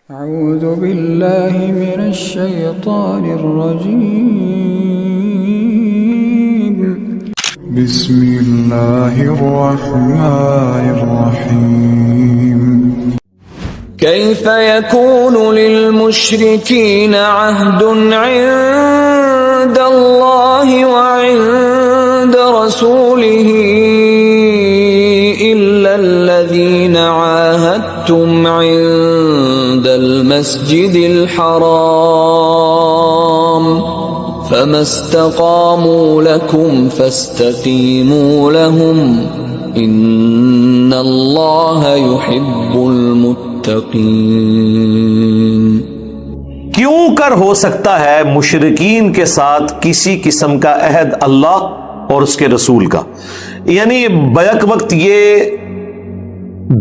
أعوذ بالله من الشيطان الرجيم. بسم الله الرحمن الرحيم. كيف يكون للمشركين عهد عند الله وعند رسوله إلا الذين عاهدتم عند المسجد الحرام فما استقاموا لكم فاستقيموا لهم إن الله يحب المتقين. کیوں کر ہو سکتا ہے مشرکین کے ساتھ کسی قسم کا عہد اللہ اور اس کے رسول کا؟ یعنی بیک وقت یہ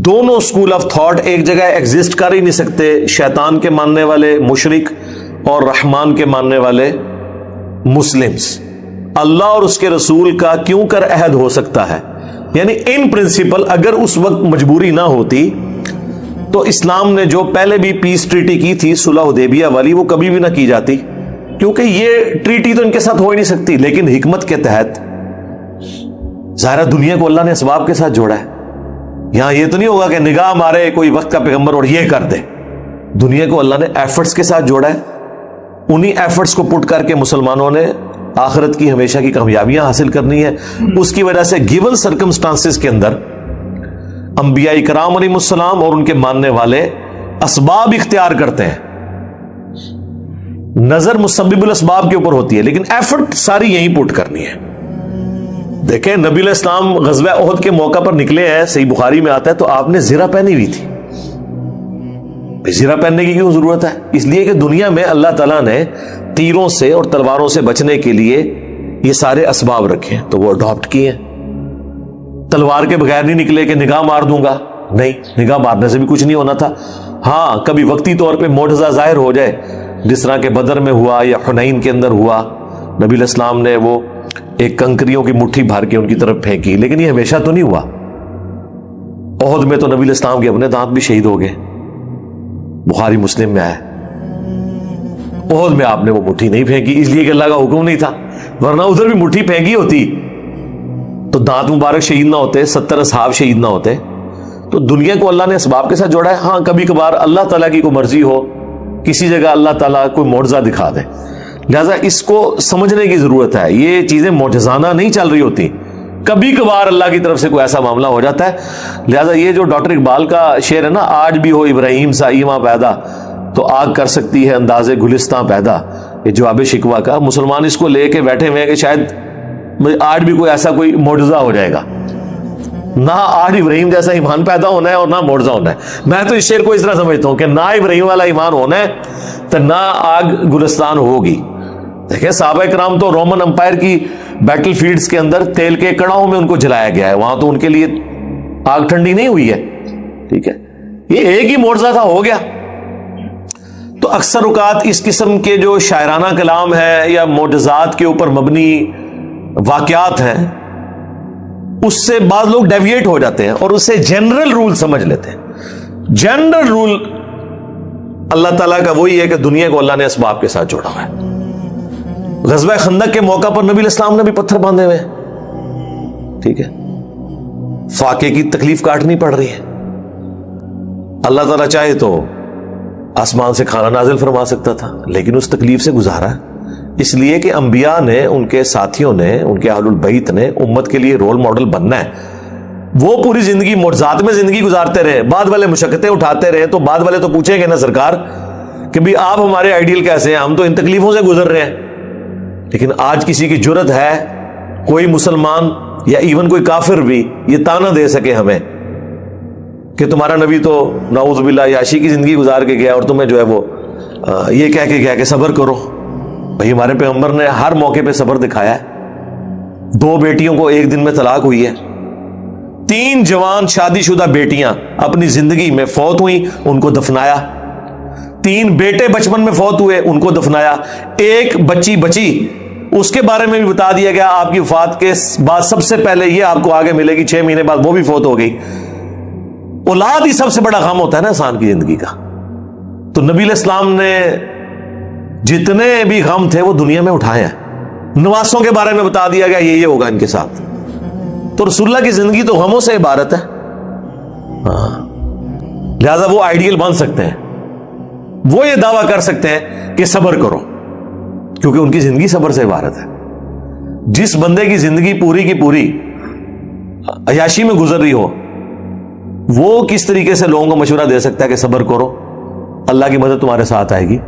دونوں اسکول آف تھاٹ ایک جگہ ایگزسٹ کر ہی نہیں سکتے، شیطان کے ماننے والے مشرک اور رحمان کے ماننے والے مسلمز. اللہ اور اس کے رسول کا کیوں کر عہد ہو سکتا ہے؟ یعنی ان پرنسپل اگر اس وقت مجبوری نہ ہوتی تو اسلام نے جو پہلے بھی پیس ٹریٹی کی تھی صلح حدیبیہ والی، وہ کبھی بھی نہ کی جاتی، کیونکہ یہ ٹریٹی تو ان کے ساتھ ہو ہی نہیں سکتی. لیکن حکمت کے تحت ظاہرہ دنیا کو اللہ نے اسباب کے ساتھ جوڑا ہے. یہاں یہ تو نہیں ہوگا کہ نگاہ مارے کوئی وقت کا پیغمبر اور یہ کر دے. دنیا کو اللہ نے ایفرٹس کے ساتھ جوڑا ہے. انہی ایفرٹس کو پٹ کر کے مسلمانوں نے آخرت کی ہمیشہ کی کامیابیاں حاصل کرنی ہے. اس کی وجہ سے گیون سرکمسٹانسز کے اندر انبیاء کرام علیہ السلام اور ان کے ماننے والے اسباب اختیار کرتے ہیں. نظر مسبب الاسباب کے اوپر ہوتی ہے، لیکن ایفرٹ ساری یہیں پٹ کرنی ہے. دیکھیں نبی علیہ السلام غزوہ احد کے موقع پر نکلے ہیں، صحیح بخاری میں آتا ہے، تو آپ نے زرہ پہنی ہوئی تھی. زرہ پہننے کی کیوں ضرورت ہے؟ اس لیے کہ دنیا میں اللہ تعالیٰ نے تیروں سے اور تلواروں سے بچنے کے لیے یہ سارے اسباب رکھے ہیں، تو وہ اڈاپٹ کیے ہیں. تلوار کے بغیر نہیں نکلے کہ نگاہ مار دوں گا، نہیں، نگاہ مارنے سے بھی کچھ نہیں ہونا تھا. ہاں کبھی وقتی طور پہ معجزہ ظاہر ہو جائے، جس طرح کہ بدر میں ہوا یا حنین کے اندر ہوا، نبی علیہ السلام نے وہ ایک کنکریوں کی مٹھی بھر کے ان کی طرف پھینکی، لیکن یہ ہمیشہ تو نہیں ہوا. احد میں تو نبی علیہ السلام کے اپنے دانت بھی شہید ہو گئے، بخاری مسلم میں آیا. احد میں آپ نے وہ مٹھی نہیں پھینکی اس لیے کہ اللہ کا حکم نہیں تھا، ورنہ ادھر بھی مٹھی پھینکی ہوتی تو دانت مبارک شہید نہ ہوتے، 70 اصحاب شہید نہ ہوتے. تو دنیا کو اللہ نے اسباب کے ساتھ جوڑا ہے. ہاں کبھی کبھار اللہ تعالیٰ کی کوئی مرضی ہو، کسی جگہ اللہ تعالیٰ کوئی معجزہ دکھا دے، لہذا اس کو سمجھنے کی ضرورت ہے. یہ چیزیں معجزانہ نہیں چل رہی ہوتی، کبھی کبھار اللہ کی طرف سے کوئی ایسا معاملہ ہو جاتا ہے. لہذا یہ جو ڈاکٹر اقبال کا شعر ہے نا، آج بھی ہو ابراہیم سا ایواں پیدا تو آگ کر سکتی ہے انداز گلستاں پیدا، یہ جواب شکوہ کا. مسلمان اس کو لے کے بیٹھے ہوئے ہیں کہ شاید آج بھی کوئی ایسا کوئی معجزہ ہو جائے گا. نہ آج ابراہیم جیسا ایمان پیدا ہونا ہے اور نہ معجزہ ہونا ہے. میں تو اس شعر کو اس طرح سمجھتا ہوں کہ نہ ابراہیم والا ایمان ہونا ہے تو نہ آگ گلستان ہوگی. دیکھیں صحابہ کرام تو رومن امپائر کی بیٹل فیلڈز کے اندر تیل کے کڑاؤں میں ان کو جلایا گیا ہے، وہاں تو ان کے لیے آگ ٹھنڈی نہیں ہوئی ہے. ٹھیک ہے، یہ ایک ہی معجزہ تھا، ہو گیا. تو اکثر اوقات اس قسم کے جو شاعرانہ کلام ہے یا معجزات کے اوپر مبنی واقعات ہیں، اس سے بعض لوگ ڈیویٹ ہو جاتے ہیں اور اسے جنرل رول سمجھ لیتے ہیں. جنرل رول اللہ تعالیٰ کا وہی ہے کہ دنیا کو اللہ نے اسباب کے ساتھ جوڑا ہوا ہے. غزوہ خندق کے موقع پر نبی علیہ السلام نے بھی پتھر باندھے ہوئے ہیں. ٹھیک ہے، فاقے کی تکلیف کاٹنی پڑ رہی ہے. اللہ تعالیٰ چاہے تو آسمان سے کھانا نازل فرما سکتا تھا، لیکن اس تکلیف سے گزارا، اس لیے کہ انبیاء نے، ان کے ساتھیوں نے، ان کے اہل البیت نے امت کے لیے رول ماڈل بننا ہے. وہ پوری زندگی معجزات میں زندگی گزارتے رہے، بعد والے مشقتیں اٹھاتے رہے، تو بعد والے تو پوچھیں گے نا سرکار کہ بھی آپ ہمارے آئیڈیل کیسے ہیں، ہم تو ان تکلیفوں سے گزر رہے ہیں. لیکن آج کسی کی جرت ہے، کوئی مسلمان یا ایون کوئی کافر بھی یہ تانا دے سکے ہمیں کہ تمہارا نبی تو نعوذ باللہ عیاشی کی زندگی گزار کے گیا اور تمہیں جو ہے وہ یہ کہہ کے گیا کہ صبر کرو. بھئی ہمارے پیغمبر نے ہر موقع پہ صبر دکھایا ہے. 2 بیٹیوں کو ایک دن میں طلاق ہوئی ہے. 3 جوان شادی شدہ بیٹیاں اپنی زندگی میں فوت ہوئیں، ان کو دفنایا. 3 بیٹے بچپن میں فوت ہوئے، ان کو دفنایا. 1 بچی بچی، اس کے بارے میں بھی بتا دیا گیا آپ کی وفات کے بعد سب سے پہلے یہ آپ کو آگے ملے گی، 6 مہینے بعد وہ بھی فوت ہو گئی. اولاد ہی سب سے بڑا غم ہوتا ہے نا انسان کی زندگی کا. تو نبی علیہ السلام نے جتنے بھی غم تھے وہ دنیا میں اٹھائے ہیں. نواسوں کے بارے میں بتا دیا گیا یہ ہوگا ان کے ساتھ. تو رسول اللہ کی زندگی تو غموں سے عبارت ہے. لہذا وہ آئیڈیل بن سکتے ہیں, وہ یہ دعویٰ کر سکتے ہیں کہ صبر کرو, کیونکہ ان کی زندگی صبر سے عبارت ہے. جس بندے کی زندگی پوری کی پوری عیاشی میں گزر رہی ہو, وہ کس طریقے سے لوگوں کو مشورہ دے سکتا ہے کہ صبر کرو, اللہ کی مدد تمہارے ساتھ آئے گی؟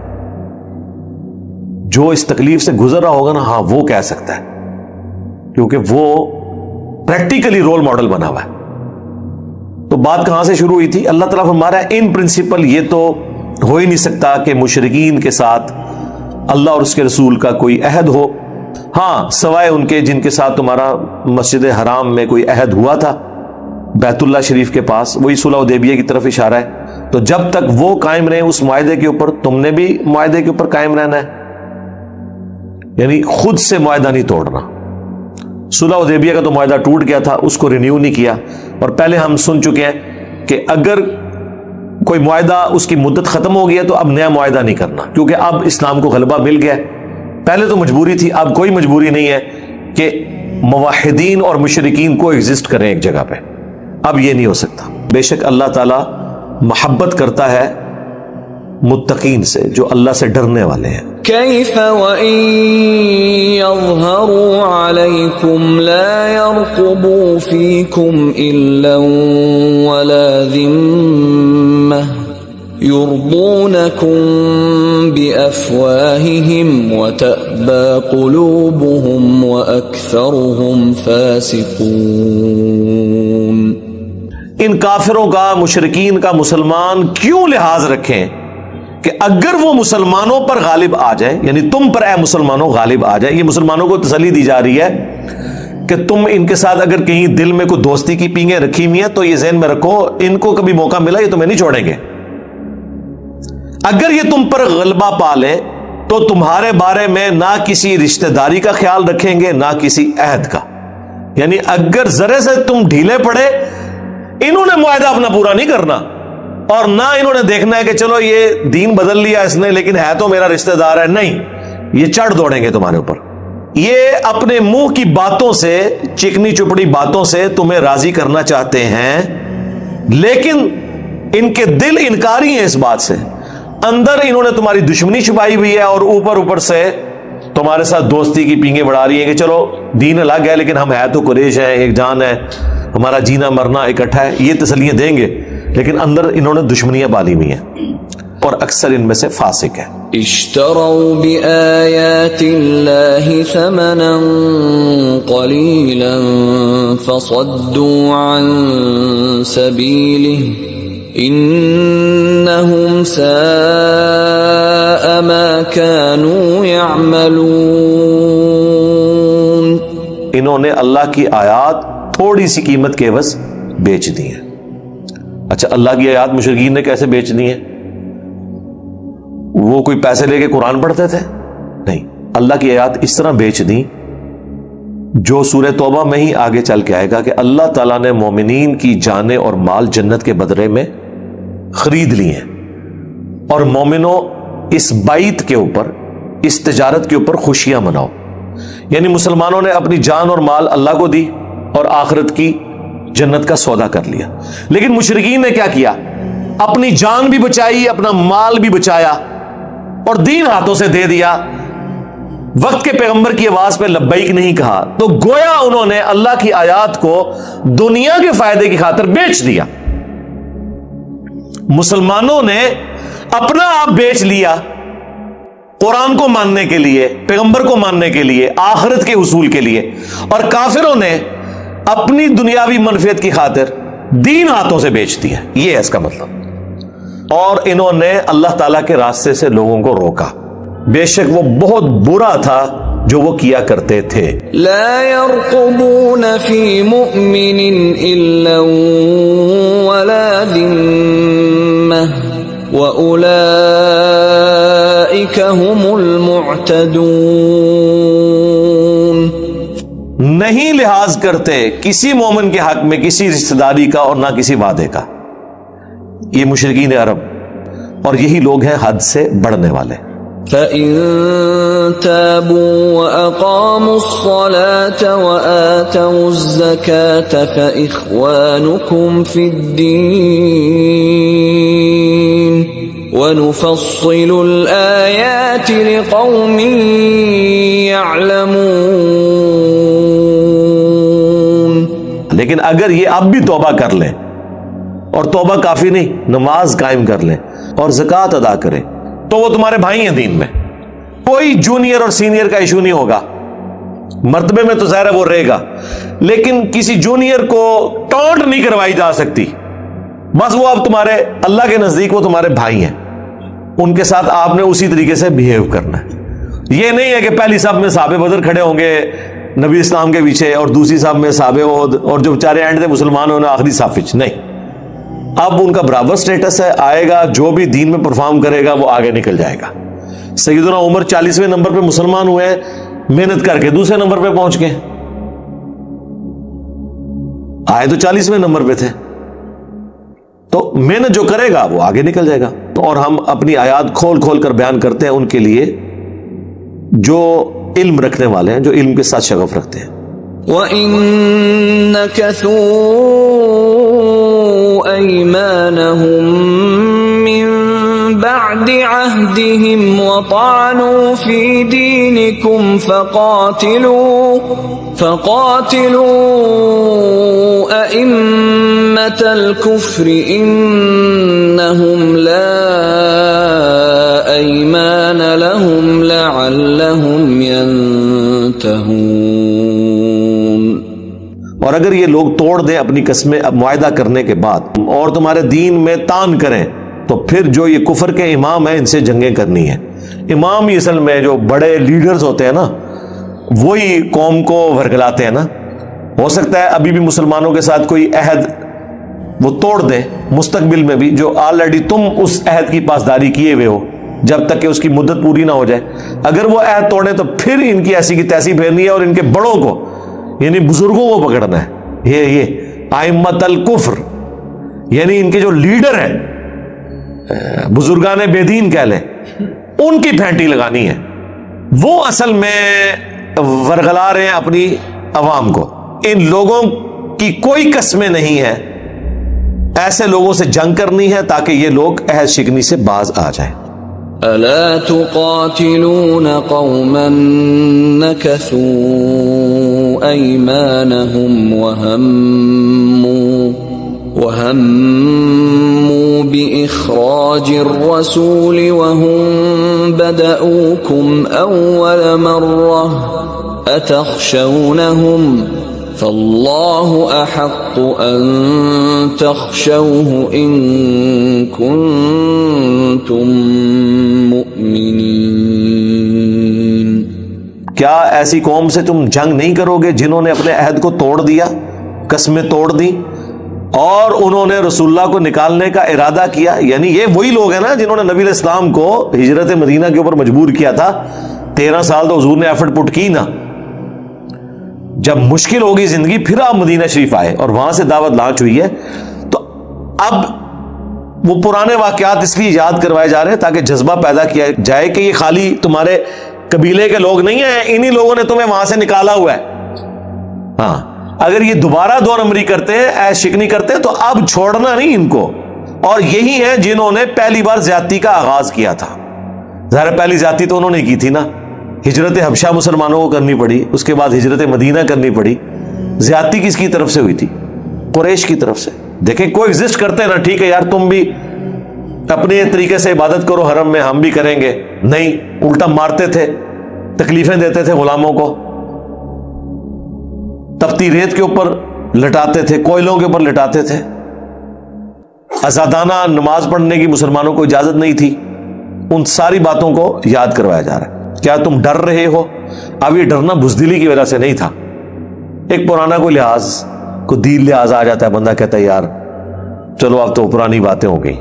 جو اس تکلیف سے گزر رہا ہوگا نا, ہاں وہ کہہ سکتا ہے, کیونکہ وہ پریکٹیکلی رول ماڈل بنا ہوا ہے. تو بات کہاں سے شروع ہوئی تھی؟ اللہ تعالیٰ فرما رہا ہے ان پرنسپل یہ تو ہو ہی نہیں سکتا کہ مشرکین کے ساتھ اللہ اور اس کے رسول کا کوئی عہد ہو, ہاں سوائے ان کے جن کے ساتھ تمہارا مسجد حرام میں کوئی عہد ہوا تھا بیت اللہ شریف کے پاس, وہی صلح حدیبیہ کی طرف اشارہ ہے. تو جب تک وہ قائم رہے اس معاہدے کے اوپر, تم نے بھی معاہدے کے اوپر قائم رہنا ہے, یعنی خود سے معاہدہ نہیں توڑنا. صلح حدیبیہ کا تو معاہدہ ٹوٹ گیا تھا, اس کو رینیو نہیں کیا. اور پہلے ہم سن چکے ہیں کہ اگر کوئی معاہدہ اس کی مدت ختم ہو گیا تو اب نیا معاہدہ نہیں کرنا, کیونکہ اب اسلام کو غلبہ مل گیا. پہلے تو مجبوری تھی, اب کوئی مجبوری نہیں ہے کہ موحدین اور مشرکین کو ایگزسٹ کریں ایک جگہ پہ, اب یہ نہیں ہو سکتا. بے شک اللہ تعالی محبت کرتا ہے متقین سے, جو اللہ سے ڈرنے والے ہیں. كيف وإن يظهروا عليكم لا يرقبوا فيكم إلا ولا ذمة يرضونكم بأفواههم وتأبى قلوبهم وأكثرهم فاسقون. ان کافروں کا, مشرکین کا مسلمان کیوں لحاظ رکھیں کہ اگر وہ مسلمانوں پر غالب آ جائے, یعنی تم پر اے مسلمانوں غالب آ جائے. یہ مسلمانوں کو تسلی دی جا رہی ہے کہ تم ان کے ساتھ اگر کہیں دل میں کوئی دوستی کی پینگیں رکھی ہوئی ہیں تو یہ ذہن میں رکھو, ان کو کبھی موقع ملا یہ تمہیں نہیں چھوڑیں گے. اگر یہ تم پر غلبہ پا لیں تو تمہارے بارے میں نہ کسی رشتہ داری کا خیال رکھیں گے نہ کسی عہد کا. یعنی اگر ذرے سے تم ڈھیلے پڑے, انہوں نے معاہدہ اپنا پورا نہیں کرنا, اور نہ انہوں نے دیکھنا ہے کہ چلو یہ دین بدل لیا اس نے لیکن ہے تو میرا رشتہ دار ہے, نہیں, یہ چڑھ دوڑیں گے تمہارے اوپر. یہ اپنے منہ کی باتوں سے, چکنی چپڑی باتوں سے تمہیں راضی کرنا چاہتے ہیں, لیکن ان کے دل انکاری ہیں اس بات سے. اندر انہوں نے تمہاری دشمنی چھپائی ہوئی ہے اور اوپر سے تمہارے ساتھ دوستی کی پینگیں بڑھا رہی ہیں کہ چلو دین الگ ہے لیکن ہم ہے تو قریش ہیں, ایک جان ہے, ہمارا جینا مرنا اکٹھا ہے. یہ تسلیاں دیں گے لیکن اندر انہوں نے دشمنیاں پالی ہوئی ہیں, اور اکثر ان میں سے فاسق ہیں. اشتروا بآیات اللہ ثمنا قلیلا فصدوا عن سبیلہ انہم ساء ما كانوا يعملون. انہوں نے اللہ کی آیات تھوڑی سی قیمت کے عوض بیچ دی ہیں. اچھا, اللہ کی آیات مشرکین نے کیسے بیچ دی ہیں؟ وہ کوئی پیسے لے کے قرآن پڑھتے تھے؟ نہیں, اللہ کی آیات اس طرح بیچ دی جو سورہ توبہ میں ہی آگے چل کے آئے گا کہ اللہ تعالیٰ نے مومنین کی جانیں اور مال جنت کے بدلے میں خرید لی ہیں, اور مومنوں اس بیعت کے اوپر, اس تجارت کے اوپر خوشیاں مناؤ. یعنی مسلمانوں نے اپنی جان اور مال اللہ کو دی اور آخرت کی جنت کا سودا کر لیا. لیکن مشرکین نے کیا کیا؟ اپنی جان بھی بچائی, اپنا مال بھی بچایا, اور دین ہاتھوں سے دے دیا. وقت کے پیغمبر کی آواز پہ لبیک نہیں کہا, تو گویا انہوں نے اللہ کی آیات کو دنیا کے فائدے کی خاطر بیچ دیا. مسلمانوں نے اپنا آپ بیچ لیا قرآن کو ماننے کے لیے, پیغمبر کو ماننے کے لیے, آخرت کے حصول کے لیے, اور کافروں نے اپنی دنیاوی منفعت کی خاطر دین ہاتھوں سے بیچ دیا. یہ ہے اس کا مطلب. اور انہوں نے اللہ تعالیٰ کے راستے سے لوگوں کو روکا. بے شک وہ بہت برا تھا جو وہ کیا کرتے تھے. لا يرقبون في مؤمن الا ولا ذمة واولئك هم المعتدون. نہیں لحاظ کرتے کسی مومن کے حق میں کسی رشتہ داری کا اور نہ کسی وعدے کا. یہ مشرکین عرب اور یہی لوگ ہیں حد سے بڑھنے والے۔ فَإِن تَابُوا وَأَقَامُوا الصَّلَاةَ وَآتَوُا الزَّكَاةَ فَإِخْوَانُكُمْ فِي الدِّينِ وَنُفَصِّلُ الْآيَاتِ لِقَوْمٍ يَعْلَمُونَ۔ لیکن اگر یہ اب بھی توبہ کر لیں، اور توبہ کافی نہیں، نماز قائم کر لیں اور زکوٰۃ ادا کریں، تو وہ تمہارے بھائی ہیں دین میں، کوئی جونیئر اور سینئر کا ایشو نہیں ہوگا۔ مرتبے میں تو ظاہر ہے وہ رہے گا، لیکن کسی جونیئر کو ٹونٹ نہیں کروائی جا سکتی، بس وہ اب تمہارے اللہ کے نزدیک وہ تمہارے بھائی ہیں، ان کے ساتھ آپ نے اسی طریقے سے بہیو کرنا ہے۔ یہ نہیں ہے کہ پہلی صف میں صحابہ بدر کھڑے ہوں گے نبی اسلام کے پیچھے، اور دوسری صف میں صحابہ احد، اور جو بیچارے اینڈ تھے مسلمان ہونے آخری صف وچ، نہیں، اب ان کا برابر سٹیٹس ہے، آئے گا جو بھی دین میں پرفارم کرے گا وہ آگے نکل جائے گا۔ سیدنا عمر 40ویں نمبر پہ مسلمان ہوئے ہیں، محنت کر کے دوسرے نمبر پہ پہنچ گئے، آئے تو 40ویں نمبر پہ تھے، تو محنت جو کرے گا وہ آگے نکل جائے گا۔ اور ہم اپنی آیات کھول کھول کر بیان کرتے ہیں ان کے لیے جو علم رکھنے والے ہیں، جو علم کے ساتھ شغف رکھتے ہیں۔ وَإِن نَكَثُوا أَيْمَانَهُم مِّن بَعْدِ عَهْدِهِمْ وَطَعَنُوا فِي دِينِكُمْ فَقَاتِلُوا أَئِمَّةَ الْكُفْرِ إِنَّهُمْ لَا أَيْمَانَ لَهُمْ لَعَلَّهُمْ يَنْتَهُونَ۔ اور اگر یہ لوگ توڑ دیں اپنی قسمیں اب معاہدہ کرنے کے بعد اور تمہارے دین میں تان کریں، تو پھر جو یہ کفر کے امام ہیں ان سے جنگیں کرنی ہیں۔ امام ہی اصل میں جو بڑے لیڈرز ہوتے ہیں نا، وہی قوم کو ورگلاتے ہیں نا۔ ہو سکتا ہے ابھی بھی مسلمانوں کے ساتھ کوئی عہد وہ توڑ دیں مستقبل میں بھی، جو آلریڈی تم اس عہد کی پاسداری کیے ہوئے ہو جب تک کہ اس کی مدت پوری نہ ہو جائے۔ اگر وہ عہد توڑیں تو پھر ان کی ایسی کی تیسی پھیرنی ہے، اور ان کے بڑوں کو یعنی بزرگوں کو پکڑنا ہے۔ یہ ائمۃ الکفر یعنی ان کے جو لیڈر ہیں، بزرگان بے دین کہہ لیں، ان کی پھینٹی لگانی ہے۔ وہ اصل میں ورگلا رہے ہیں اپنی عوام کو۔ ان لوگوں کی کوئی قسمیں نہیں ہیں، ایسے لوگوں سے جنگ کرنی ہے تاکہ یہ لوگ عہد شکنی سے باز آ جائیں۔ أَلَا تُقَاتِلُونَ قَوْمًا نَكَثُوا أَيْمَانَهُمْ وَهَمُّوا بِإِخْرَاجِ الرَّسُولِ وَهُمْ بَدَأُوكُمْ أَوَّلَ مَرَّةٍ أَتَخْشَوْنَهُمْ فَاللَّهُ أَحَقُّ أَن تَخْشَوْهُ إِن كُنتُم مُؤْمِنِينَ۔ کیا ایسی قوم سے تم جنگ نہیں کرو گے جنہوں نے اپنے عہد کو توڑ دیا، قسمیں توڑ دی، اور انہوں نے رسول اللہ کو نکالنے کا ارادہ کیا؟ یعنی یہ وہی لوگ ہیں نا جنہوں نے نبی علیہ السلام کو ہجرت مدینہ کے اوپر مجبور کیا تھا۔ 13 سال تو حضور نے ایفرٹ پٹ کی نا، جب مشکل ہوگی زندگی پھر آپ مدینہ شریف آئے اور وہاں سے دعوت لانچ ہوئی ہے۔ تو اب وہ پرانے واقعات اس لیے یاد کروائے جا رہے ہیں تاکہ جذبہ پیدا کیا جائے کہ یہ خالی تمہارے قبیلے کے لوگ نہیں ہیں، انہی لوگوں نے تمہیں وہاں سے نکالا ہوا ہے۔ ہاں، اگر یہ دوبارہ 2 نمبری کرتے ہیں، ایش شکنی کرتے ہیں، تو اب چھوڑنا نہیں ان کو۔ اور یہی ہیں جنہوں نے پہلی بار زیادتی کا آغاز کیا تھا۔ ظاہر پہلی زیادتی تو انہوں نے کی تھی نا، ہجرت حبشہ مسلمانوں کو کرنی پڑی، اس کے بعد ہجرت مدینہ کرنی پڑی۔ زیادتی کس کی طرف سے ہوئی تھی؟ قریش کی طرف سے۔ دیکھیں کو ایگزسٹ کرتے ہیں نا، ٹھیک ہے یار تم بھی اپنے طریقے سے عبادت کرو حرم میں، ہم بھی کریں گے، نہیں، الٹا مارتے تھے، تکلیفیں دیتے تھے غلاموں کو، تپتی ریت کے اوپر لٹاتے تھے، کوئلوں کے اوپر لٹاتے تھے، آزادانہ نماز پڑھنے کی مسلمانوں کو اجازت نہیں تھی۔ ان ساری باتوں کو یاد کروایا جا رہا ہے۔ کیا تم ڈر رہے ہو؟ اب یہ ڈرنا بزدلی کی وجہ سے نہیں تھا، ایک پرانا کوئی لحاظ، کوئی دین لحاظ آ جاتا ہے، بندہ کہتا ہے یار چلو اب تو پرانی باتیں ہو گئی۔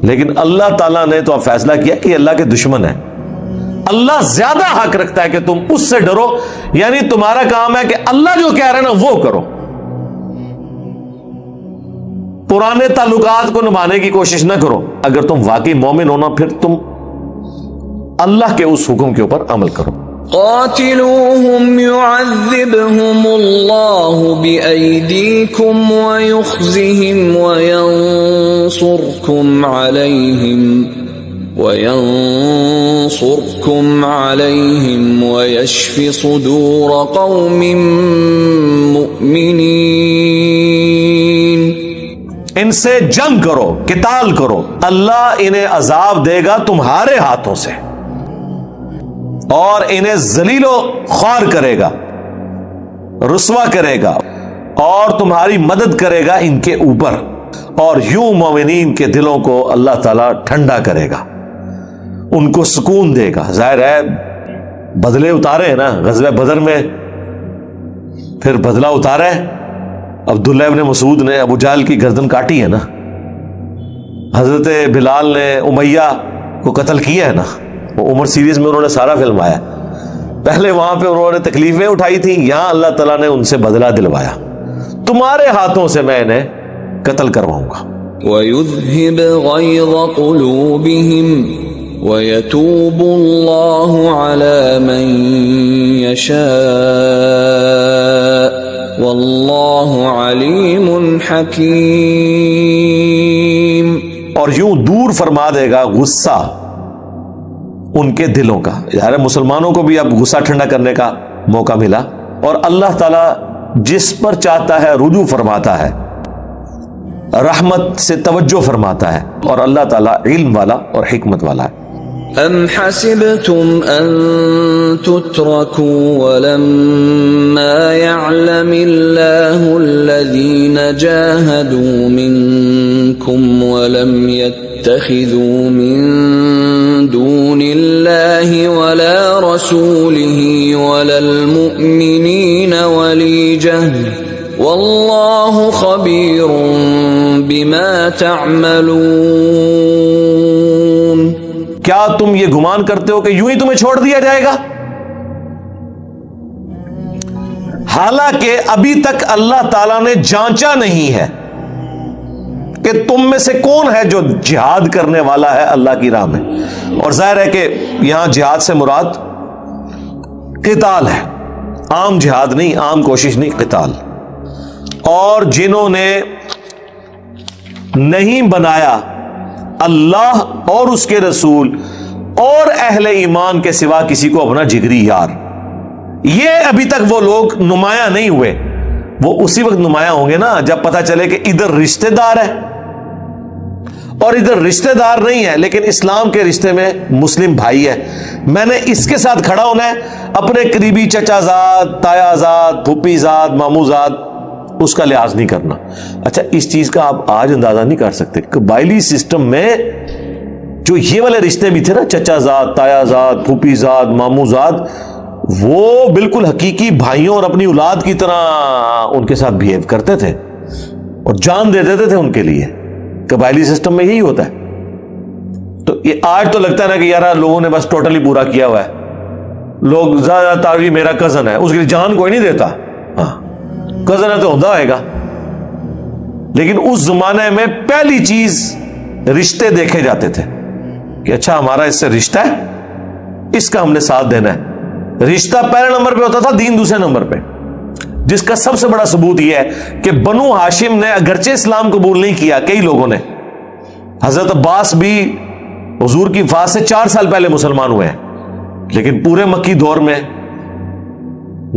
لیکن اللہ تعالیٰ نے تو اب فیصلہ کیا کہ اللہ کے دشمن ہیں۔ اللہ زیادہ حق رکھتا ہے کہ تم اس سے ڈرو، یعنی تمہارا کام ہے کہ اللہ جو کہہ رہے ہیں نا وہ کرو۔ پرانے تعلقات کو نبھانے کی کوشش نہ کرو. اگر تم واقعی مومن ہونا پھر تم اللہ کے اس حکم کے اوپر عمل کرو. قاتلوهم يعذبهم الله بأيديكم ويخزهم وينصركم عليهم ويشف صدور قوم مؤمنين. ان سے جنگ کرو، قتال کرو، اللہ انہیں عذاب دے گا تمہارے ہاتھوں سے اور انہیں ذلیل و خوار کرے گا، رسوا کرے گا اور تمہاری مدد کرے گا ان کے اوپر، اور یوں مومنین کے دلوں کو اللہ تعالیٰ ٹھنڈا کرے گا، ان کو سکون دے گا. ظاہر ہے بدلے اتارے ہیں نا غزوہ بدر میں، پھر بدلہ اتارا ہے. عبداللہ ابن مسعود نے ابو جہل کی گردن کاٹی ہے نا، حضرت بلال نے امیہ کو قتل کیا ہے نا. وہ عمر سیریز میں انہوں نے سارا فلم آیا. پہلے وہاں پہ انہوں نے تکلیفیں اٹھائی تھیں، یہاں اللہ تعالیٰ نے ان سے بدلہ دلوایا. تمہارے ہاتھوں سے میں انہیں قتل کرواؤں گا. وَيُذْهِبْ غَيْظَ قُلُوبِهِمْ وَيَتُوبُ اللَّهُ عَلَى مَن يَشَاءُ وَاللَّهُ عَلِيمٌ حَكِيمٌ. اور یوں دور فرما دے گا غصہ ان کے دلوں کا. یار مسلمانوں کو بھی اب غصہ ٹھنڈا کرنے کا موقع ملا، اور اللہ تعالیٰ جس پر چاہتا ہے رجوع فرماتا ہے، رحمت سے توجہ فرماتا ہے، اور اللہ تعالیٰ علم والا اور حکمت والا ہے. أَمْ حَسِبْتُمْ أَن تُتْرَكُوا وَلَمَّا يَعْلَمِ اللَّهُ الَّذِينَ جَاهَدُوا مِنكُمْ وَلَمْ يَتَّخِذُوا مِن دُونِ اللَّهِ وَلَا رَسُولِهِ وَلَا الْمُؤْمِنِينَ وَلِيجَةً وَاللَّهُ خَبِيرٌ بِمَا تَعْمَلُونَ. کیا تم یہ گمان کرتے ہو کہ یوں ہی تمہیں چھوڑ دیا جائے گا؟ حالانکہ ابھی تک اللہ تعالیٰ نے جانچا نہیں ہے کہ تم میں سے کون ہے جو جہاد کرنے والا ہے اللہ کی راہ میں. اور ظاہر ہے کہ یہاں جہاد سے مراد قتال ہے، عام جہاد نہیں، عام کوشش نہیں، قتال. اور جنہوں نے نہیں بنایا اللہ اور اس کے رسول اور اہل ایمان کے سوا کسی کو اپنا جگری یار، یہ ابھی تک وہ لوگ نمایاں نہیں ہوئے. وہ اسی وقت نمایاں ہوں گے نا جب پتہ چلے کہ ادھر رشتہ دار ہے اور ادھر رشتہ دار نہیں ہے لیکن اسلام کے رشتے میں مسلم بھائی ہے. میں نے اس کے ساتھ کھڑا ہونا ہے، اپنے قریبی چچا زاد، تایا زاد، پھوپھی زاد، مامو زاد، اس کا لحاظ نہیں کرنا. اچھا اس چیز کا آپ آج اندازہ نہیں کر سکتے. قبائلی سسٹم میں جو یہ والے رشتے بھی تھے نا، چچا زاد، تایا زاد، پھوپھی زاد، مامو زاد، وہ بالکل حقیقی بھائیوں اور اپنی اولاد کی طرح ان کے ساتھ بہیو کرتے تھے اور جان دے دیتے تھے ان کے لیے. قبائلی سسٹم میں یہی ہوتا ہے. تو یہ آج تو لگتا ہے نا کہ یار لوگوں نے بس ٹوٹلی پورا کیا ہوا ہے. لوگ زیادہ تاوی میرا کزن ہے، اس کے لیے جان کوئی نہیں دیتا. ہاں کزن ہے تو ہوتا ہوئے گا، لیکن اس زمانے میں پہلی چیز رشتے دیکھے جاتے تھے کہ اچھا ہمارا اس سے رشتہ ہے، اس کا ہم نے ساتھ دینا ہے. رشتہ پہلے نمبر پہ ہوتا تھا، دین دوسرے نمبر پہ. جس کا سب سے بڑا ثبوت یہ ہے کہ بنو ہاشم نے اگرچہ اسلام قبول نہیں کیا، کئی لوگوں نے، حضرت عباس بھی حضور کی وفات سے 4 سال پہلے مسلمان ہوئے ہیں، لیکن پورے مکی دور میں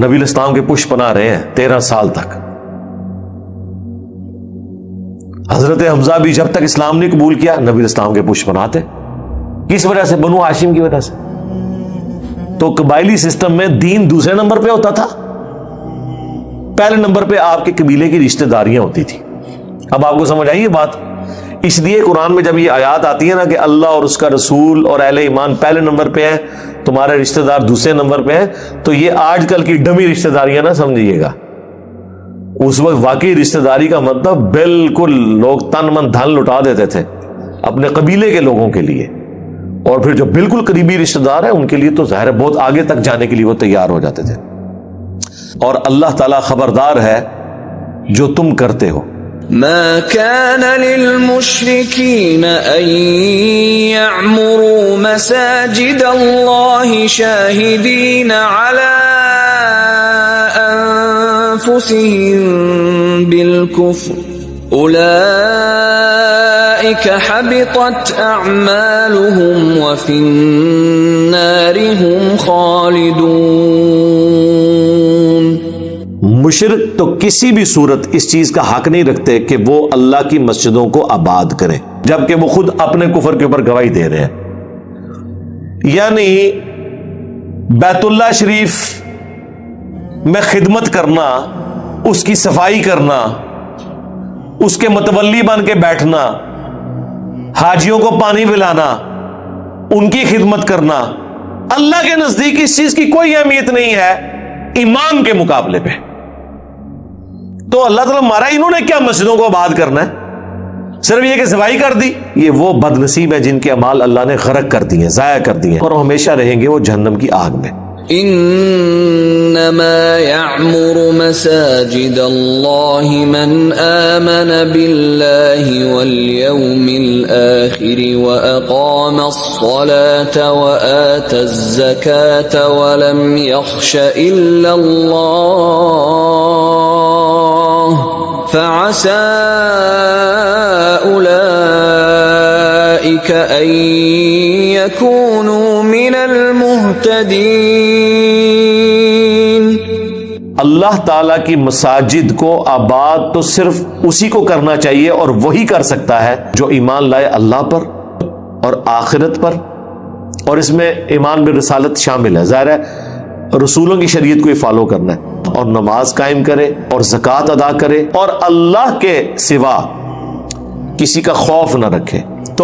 نبی الاسلام کے پشت پناہ رہے ہیں 13 سال تک. حضرت حمزہ بھی جب تک اسلام نہیں قبول کیا نبی الاسلام کے پشت پناہ تھے. کس وجہ سے؟ بنو ہاشم کی وجہ سے. تو قبائلی سسٹم میں دین دوسرے نمبر پہ ہوتا تھا، پہلے نمبر پہ آپ کے قبیلے کی رشتہ داریاں ہوتی تھی. اب آپ کو سمجھ آئی یہ بات؟ اس لیے قرآن میں جب یہ آیات آتی ہے نا کہ اللہ اور اس کا رسول اور اہل ایمان پہلے نمبر پہ ہیں، تمہارے رشتہ دار دوسرے نمبر پہ ہیں، تو یہ آج کل کی ڈمی رشتہ داریاں نہ سمجھیے گا. اس وقت واقعی رشتہ داری کا مطلب بالکل لوگ تن من دھن لٹا دیتے تھے اپنے قبیلے کے لوگوں کے لیے، اور پھر جو بالکل قریبی رشتہ دار ہیں ان کے لیے تو ظاہر بہت آگے تک جانے کے لیے وہ تیار ہو جاتے تھے. اور اللہ تعالیٰ خبردار ہے جو تم کرتے ہو. ما كان للمشركين أن يعمروا مساجد الله شاهدين على أنفسهم بالكفر أولئك حبطت أعمالهم وفي النار هم خالدون۔ مشرک تو کسی بھی صورت اس چیز کا حق نہیں رکھتے کہ وہ اللہ کی مسجدوں کو آباد کریں، جبکہ وہ خود اپنے کفر کے اوپر گواہی دے رہے ہیں۔ یعنی بیت اللہ شریف میں خدمت کرنا، اس کی صفائی کرنا، اس کے متولی بن کے بیٹھنا، حاجیوں کو پانی پلانا، ان کی خدمت کرنا، اللہ کے نزدیک اس چیز کی کوئی اہمیت نہیں ہے ایمان کے مقابلے پہ۔ تو اللہ تعالیٰ مارا انہوں نے کیا مسجدوں کو آباد کرنا ہے، صرف یہ کہ صفائی کر دی۔ یہ وہ بد نصیب ہے جن کے اعمال اللہ نے غرق کر دیے، ضائع کر دیے، اور ہمیشہ رہیں گے وہ جہنم کی آگ میں۔ انما يعمر مساجد الله من آمن بالله واليوم الآخر وأقام الصلاة وآتى الزكاة ولم يخش إلا الله فعسى أولئك أن يكونوا من المهتدين۔ اللہ تعالیٰ کی مساجد کو آباد تو صرف اسی کو کرنا چاہیے، اور وہی کر سکتا ہے جو ایمان لائے اللہ پر اور آخرت پر، اور اس میں ایمان بالرسالت شامل ہے۔ ظاہر ہے رسولوں کی شریعت کو فالو کرنا ہے، اور نماز قائم کرے اور زکوٰۃ ادا کرے، اور اللہ کے سوا کسی کا خوف نہ رکھے۔ تو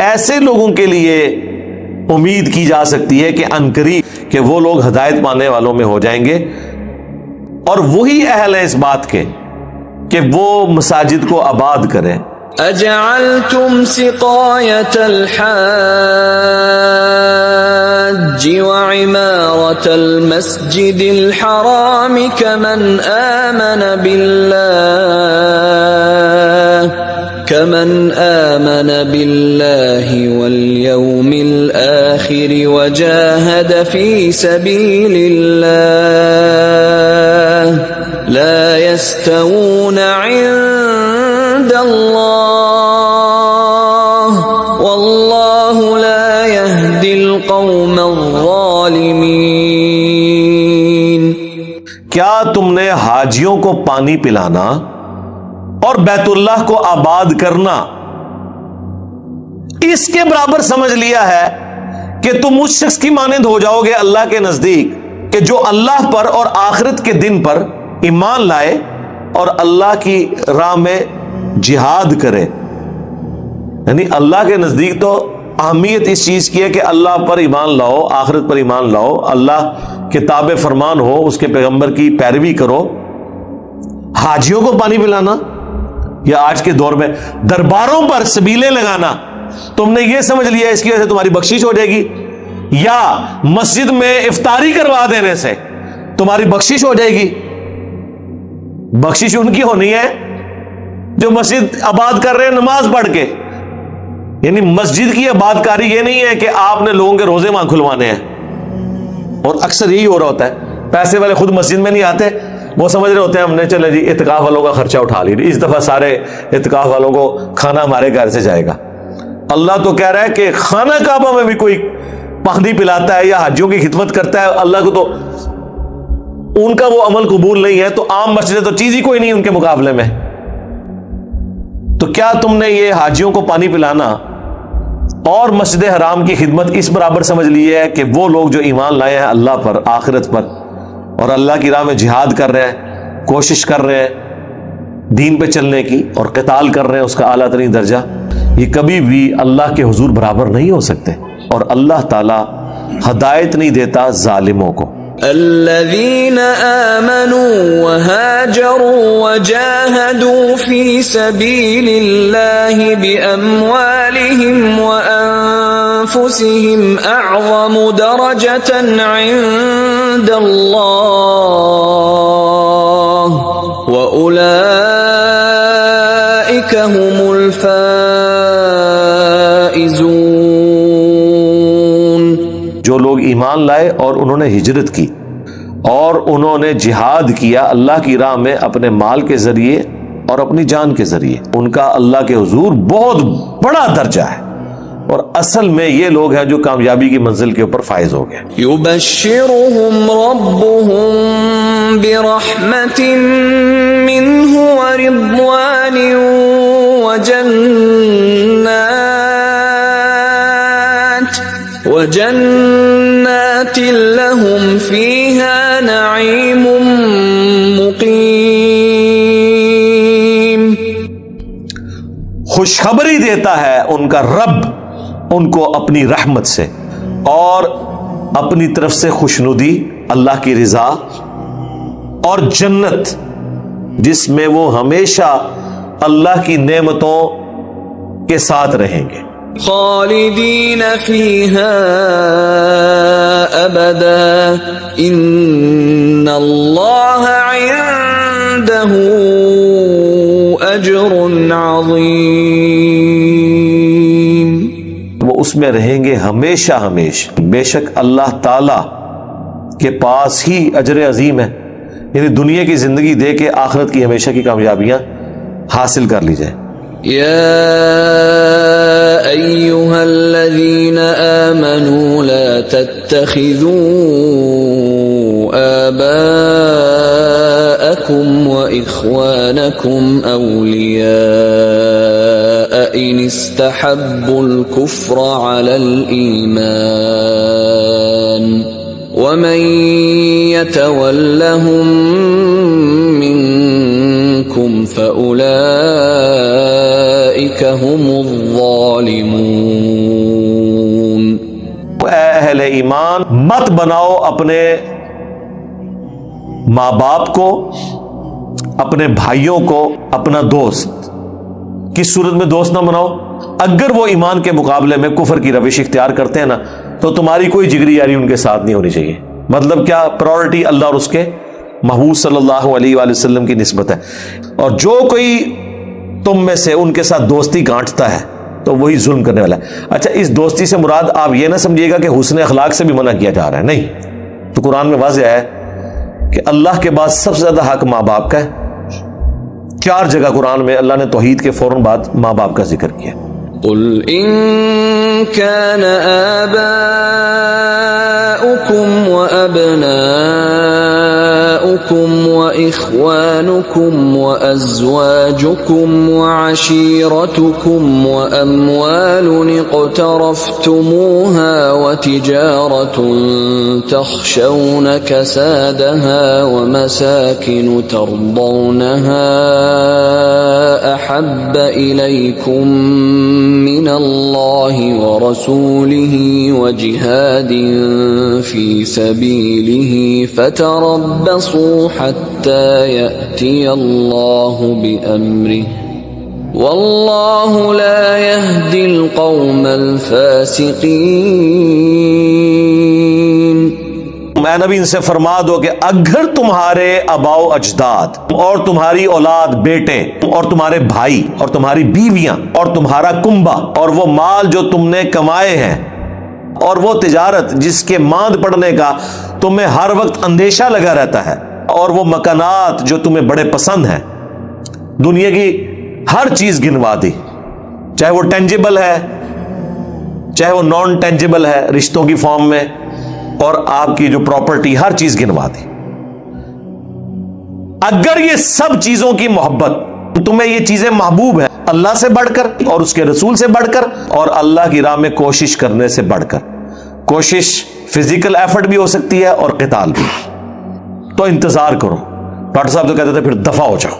ایسے لوگوں کے لیے امید کی جا سکتی ہے کہ عنقریب کہ وہ لوگ ہدایت پانے والوں میں ہو جائیں گے، اور وہی اہل ہے اس بات کے کہ وہ مساجد کو آباد کریں۔ اجعلتم سقایت الحاج وعمارة المسجد الحرام كمن آمن بالله واليوم الآخر وجاهد في سبيل الله لا يستوون عند الله والله لا يهدي القوم الظالمين۔ کیا تم نے حاجیوں کو پانی پلانا اور بیت اللہ کو آباد کرنا اس کے برابر سمجھ لیا ہے کہ تم اس شخص کی مانند ہو جاؤ گے اللہ کے نزدیک کہ جو اللہ پر اور آخرت کے دن پر ایمان لائے اور اللہ کی راہ میں جہاد کرے؟ یعنی اللہ کے نزدیک تو اہمیت اس چیز کی ہے کہ اللہ پر ایمان لاؤ، آخرت پر ایمان لاؤ، اللہ کے تابع فرمان ہو، اس کے پیغمبر کی پیروی کرو۔ حاجیوں کو پانی پلانا، یا آج کے دور میں درباروں پر سبیلیں لگانا، تم نے یہ سمجھ لیا اس کی وجہ سے تمہاری بخشش ہو جائے گی، یا مسجد میں افطاری کروا دینے سے تمہاری بخشش ہو جائے گی؟ بخشش ان کی ہونی ہے جو مسجد آباد کر رہے ہیں نماز پڑھ کے۔ یعنی مسجد کی آباد کاری یہ نہیں ہے کہ آپ نے لوگوں کے روزے وہاں کھلوانے ہیں، اور اکثر یہی ہو رہا ہوتا ہے، پیسے والے خود مسجد میں نہیں آتے، وہ سمجھ رہے ہوتے ہیں ہم نے چلے جی اعتکاف والوں کا خرچہ اٹھا لیا، اس دفعہ سارے اعتکاف والوں کو کھانا ہمارے گھر سے جائے گا۔ اللہ تو کہہ رہا ہے کہ خانہ کعبہ میں بھی کوئی پانی پلاتا ہے یا حاجیوں کی خدمت کرتا ہے، اللہ کو تو ان کا وہ عمل قبول نہیں ہے، تو عام مسجدیں تو چیز ہی کوئی نہیں ان کے مقابلے میں۔ تو کیا تم نے یہ حاجیوں کو پانی پلانا اور مسجد حرام کی خدمت اس برابر سمجھ لی ہے کہ وہ لوگ جو ایمان لائے ہیں اللہ پر، آخرت پر، اور اللہ کی راہ میں جہاد کر رہے ہیں، کوشش کر رہے ہیں دین پہ چلنے کی، اور قتال کر رہے ہیں اس کا اعلیٰ ترین درجہ، یہ کبھی بھی اللہ کے حضور برابر نہیں ہو سکتے، اور اللہ تعالی ہدایت نہیں دیتا ظالموں کو۔ الذين آمنوا وهاجروا وجاهدوا في سبيل الله بأموالهم وأنفسهم أعظم درجة عند الله وأولئك فأولئك هم الفائزون. جو لوگ ایمان لائے اور انہوں نے ہجرت کی اور انہوں نے جہاد کیا اللہ کی راہ میں اپنے مال کے ذریعے اور اپنی جان کے ذریعے، ان کا اللہ کے حضور بہت بڑا درجہ ہے، اور اصل میں یہ لوگ ہیں جو کامیابی کی منزل کے اوپر فائز ہو گئے. يبشرهم ربهم برحمة منه ورضوان وجنات لهم فيها نعيم مقيم. خوشخبری دیتا ہے ان کا رب ان کو اپنی رحمت سے اور اپنی طرف سے خوشنودی، اللہ کی رضا اور جنت جس میں وہ ہمیشہ اللہ کی نعمتوں کے ساتھ رہیں گے. خالدین فیہا ابدا ان اللہ عنده اجر عظیم. وہ اس میں رہیں گے ہمیشہ ہمیشہ، بے شک اللہ تعالی کے پاس ہی اجر عظیم ہے. یعنی دنیا کی زندگی دے کے آخرت کی ہمیشہ کی کامیابیاں حاصل کر لی جائیں. یا ایہا الذین آمنوا لا تتخذوا آباءکم واخوانکم اولیاء ان استحبوا الكفر علی الایمان ومن يتولهم منكم فأولئك هم الظالمون. اے اہل ایمان، مت بناؤ اپنے ماں باپ کو، اپنے بھائیوں کو اپنا دوست. کس صورت میں دوست نہ بناؤ؟ اگر وہ ایمان کے مقابلے میں کفر کی روش اختیار کرتے ہیں نا تو تمہاری کوئی جگری یاری ان کے ساتھ نہیں ہونی چاہیے. مطلب کیا؟ پرائورٹی اللہ اور اس کے محبوب صلی اللہ علیہ وآلہ وسلم کی نسبت ہے. اور جو کوئی تم میں سے ان کے ساتھ دوستی گانٹتا ہے تو وہی ظلم کرنے والا ہے. اچھا، اس دوستی سے مراد آپ یہ نہ سمجھیے گا کہ حسن اخلاق سے بھی منع کیا جا رہا ہے، نہیں. تو قرآن میں واضح ہے کہ اللہ کے بعد سب سے زیادہ حق ماں باپ کا ہے. 4 جگہ قرآن میں اللہ نے توحید کے فوراً بعد ماں باپ کا ذکر کیا. قل ان كان آباؤكم وأبناؤكم وإخوانكم وأزواجكم وعشيرتكم وأموال اقترفتموها وتجارة تخشون كسادها ومساكن ترضونها أحب إليكم من الله ورسوله وجهاد في سبيله فتربصوا حتى يأتي الله بأمره والله لا يهدي القوم الفاسقين. اے نبی ان سے فرما دو کہ اگر تمہارے آباء و اجداد اور تمہاری اولاد، بیٹے اور تمہارے بھائی اور تمہاری بیویاں اور تمہارا کنبہ اور وہ مال جو تم نے کمائے ہیں اور وہ تجارت جس کے ماند پڑنے کا تمہیں ہر وقت اندیشہ لگا رہتا ہے اور وہ مکانات جو تمہیں بڑے پسند ہیں، دنیا کی ہر چیز گنوا دی، چاہے وہ ٹینجیبل ہے چاہے وہ نان ٹینجیبل ہے رشتوں کی فارم میں، اور آپ کی جو پراپرٹی ہر چیز گنوا دی. اگر یہ سب چیزوں کی محبت تمہیں، یہ چیزیں محبوب ہیں اللہ سے بڑھ کر اور اس کے رسول سے بڑھ کر اور اللہ کی راہ میں کوشش کرنے سے بڑھ کر، کوشش فزیکل ایفرٹ بھی ہو سکتی ہے اور قتال بھی، تو انتظار کرو. ڈاکٹر صاحب تو کہتے تھے پھر دفع ہو جاؤ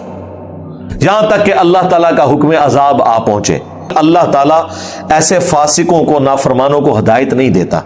یہاں تک کہ اللہ تعالیٰ کا حکم عذاب آ پہنچے. اللہ تعالیٰ ایسے فاسقوں کو، نافرمانوں کو ہدایت نہیں دیتا.